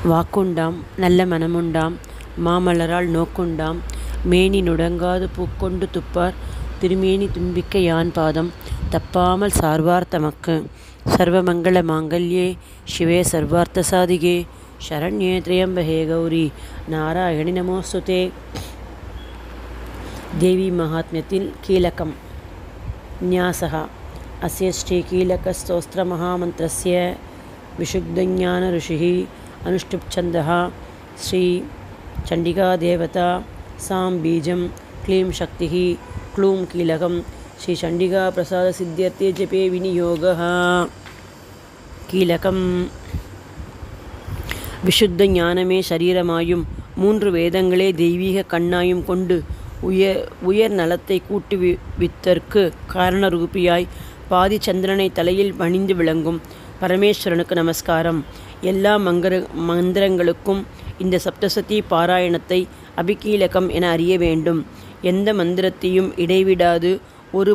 வாக்குண்டாம் நல்ல மனமுண்டாம் மாமலரால் நோக்குண்டாம் மேனி நுடங்காது பூக்கொண்டு துப்பார் திருமேனி தும்பிக்க யான் பாதம் தப்பாமல் சார்வார் தமக்கு. சர்வமங்கள மாங்கல்யே சிவே சர்வார்த்த சாதிகே சரண்யே திரியம்பகே கௌரி நாராயணி நமோஸ்துதே. தேவி மகாத்மியத்தில் கீலகம். न्यासः अस्य श्रीकीलकस्तोत्रमहामन्त्रस्य विशुद्धज्ञानऋषिः अनुष्टुप्छन्दः श्री चण्डिकादेवता सां बीजं क्लीं शक्तिः क्लूं कीलकं श्रीचण्डिकाप्रसादसिद्ध्यर्थे जपे विनियोगः. कीलकं விசுத்த ஞானமே சரீரமாயும் 3 வேதங்களே தெய்வீக கண்ணாயும் கொண்டு உயர் நலத்தை கூட்டுவித்தற்கு காரணரூபியாய் பாதி சந்திரனை தலையில் பணிந்து விளங்கும் பரமேஸ்வரனுக்கு நமஸ்காரம். எல்லா மந்திரங்களுக்கும் இந்த சப்தசதி பாராயணத்தை அபிகீலகம் என அறிய வேண்டும். எந்த மந்திரத்தையும் இடைவிடாது ஒரு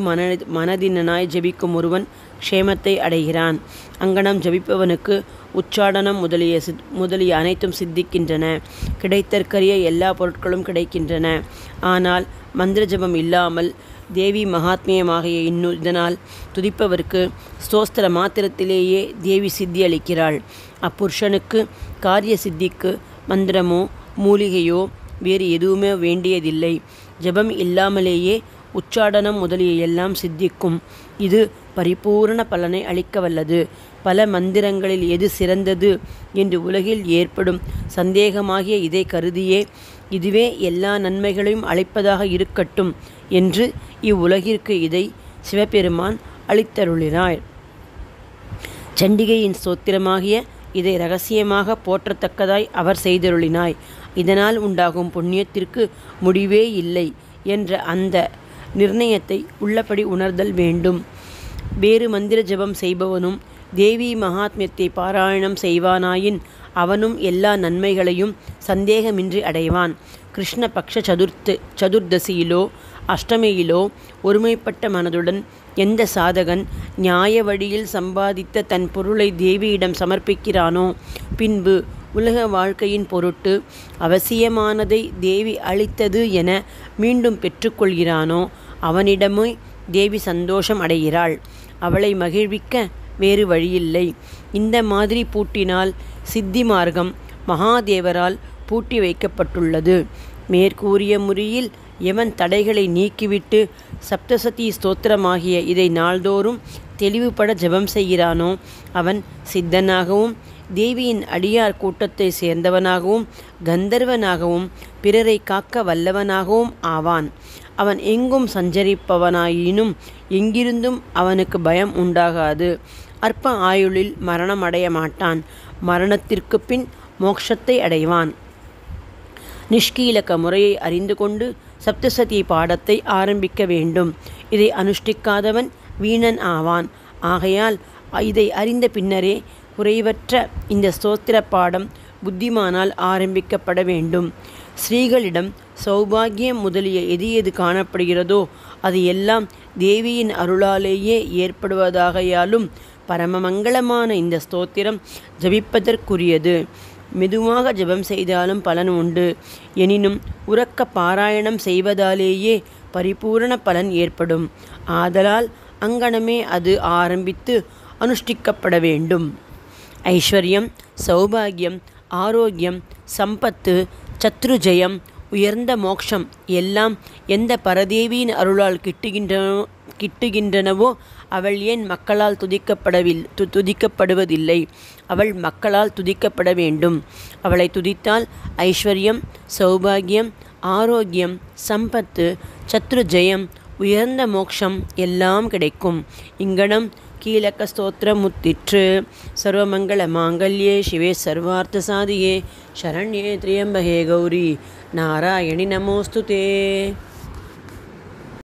மனதினாய் ஜபிக்கும் ஒருவன் க்ஷேமத்தை அடைகிறான். அங்கனம் ஜபிப்பவனுக்கு உச்சாடனம் முதலிய அனைத்தும் சித்திக்கின்றன. கிடைத்தற்கரிய எல்லா பொருட்களும் கிடைக்கின்றன. ஆனால் மந்திர ஜபம் இல்லாமல் தேவி மகாத்மியமாகிய இதனால் துதிப்பவருக்கு ஸ்தோத்திர மாத்திரத்திலேயே தேவி சித்தி அளிக்கிறாள். அப்புருஷனுக்கு காரிய சித்திக்கு மந்திரமோ மூலிகையோ வேறு எதுவுமே வேண்டியதில்லை. ஜபம் இல்லாமலேயே உச்சாடனம் முதலிய எல்லாம் சித்திக்கும். இது பரிபூரண பலனை அளிக்க வல்லது. பல மந்திரங்களில் எது சிறந்தது என்று உலகில் ஏற்படும் சந்தேகமாகிய இதை கருதியே இதுவே எல்லா நன்மைகளையும் அளிப்பதாக இருக்கட்டும் என்று இவ்வுலகிற்கு இதை சிவபெருமான் அளித்தருளினார். சண்டிகையின் ஸ்தோத்திரமாகிய இதை இரகசியமாக போற்றத்தக்கதாய் அவர் செய்தருளினாய். இதனால் உண்டாகும் புண்ணியத்திற்கு முடிவே இல்லை என்ற அந்த நிர்ணயத்தை உள்ளபடி உணர்தல் வேண்டும். வேறு மந்திர ஜபம் செய்பவனும் தேவி மகாத்மியத்தை பாராயணம் செய்வானாயின் அவனும் எல்லா நன்மைகளையும் சந்தேகமின்றி அடைவான். கிருஷ்ணபக்ஷ சதுர்தசியிலோ அஷ்டமியிலோ ஒருமைப்பட்ட மனதுடன் எந்த சாதகன் நியாய வழியில் சம்பாதித்த தன் பொருளை தேவியிடம் சமர்ப்பிக்கிறானோ பின்பு உலக வாழ்க்கையின் பொருட்டு அவசியமானதை தேவி அளித்தது என மீண்டும் பெற்றுக்கொள்கிறானோ அவனிடமே தேவி சந்தோஷம் அடைகிறாள். அவளை மகிழ்விக்க வேறு வழியில்லை. இந்த மாதிரி பூட்டினால் சித்தி மார்க்கம் மகாதேவரால் பூட்டி வைக்கப்பட்டுள்ளது. மேற்கூறிய முறையில் எவன் தடைகளை நீக்கிவிட்டு சப்தசதி ஸ்தோத்திரமாகிய இதை நாள்தோறும் தெளிவுபட ஜபம் செய்கிறானோ அவன் சித்தனாகவும் தேவியின் அடியார் கூட்டத்தை சேர்ந்தவனாகவும் கந்தர்வனாகவும் பிறரை காக்க வல்லவனாகவும் ஆவான். அவன் எங்கும் சஞ்சரிப்பவனாயினும் எங்கிருந்தும் அவனுக்கு பயம் உண்டாகாது. அற்ப ஆயுளில் மரணம் அடைய மாட்டான். மரணத்திற்கு பின் மோட்சத்தை அடைவான். நிஷ்கீலக முறையை அறிந்து கொண்டு சப்தசதி பாடத்தை ஆரம்பிக்க வேண்டும். இதை அனுஷ்டிக்காதவன் வீணன் ஆவான். ஆகையால் இதை அறிந்த பின்னரே குறைவற்ற இந்த ஸ்தோத்திர பாடம் புத்திமானால் ஆரம்பிக்கப்பட வேண்டும். ஸ்ரீகளிடம் சௌபாகியம் முதலிய எது காணப்படுகிறதோ அது எல்லாம் தேவியின் அருளாலேயே ஏற்படுவதாகையாலும் பரமமங்களமான இந்த ஸ்தோத்திரம் ஜபிப்பதற்குரியது. மெதுவாக ஜபம் செய்தாலும் பலன் உண்டு. எனினும் உறக்க பாராயணம் செய்வதாலேயே பரிபூரண பலன் ஏற்படும். ஆதலால் அங்கனமே அது ஆரம்பித்து அனுஷ்டிக்கப்பட வேண்டும். ஐஸ்வர்யம், சௌபாகியம், ஆரோக்கியம், சம்பத்து, சத்ருஜயம், உயர்ந்த மோட்சம் எல்லாம் எந்த பரதேவியின் அருளால் கிட்டுகின்றனவோ அவள் ஏன் மக்களால் துதிக்கப்படுவதில்லை? அவள் மக்களால் துதிக்கப்பட வேண்டும். அவளை துதித்தால் ஐஸ்வர்யம், சௌபாகியம், ஆரோக்கியம், சம்பத்து, சத்ருஜயம், உயர்ந்த மோட்சம் எல்லாம் கிடைக்கும். இங்கனம் கீலக ஸ்தோத்திரம் முத்திற்று. சர்வமங்கள மாங்கல்யே சிவே சர்வார்த்த சாதியே சரண்யே திரியம்பகே கௌரி நாராயணி நமோஸ்துதே.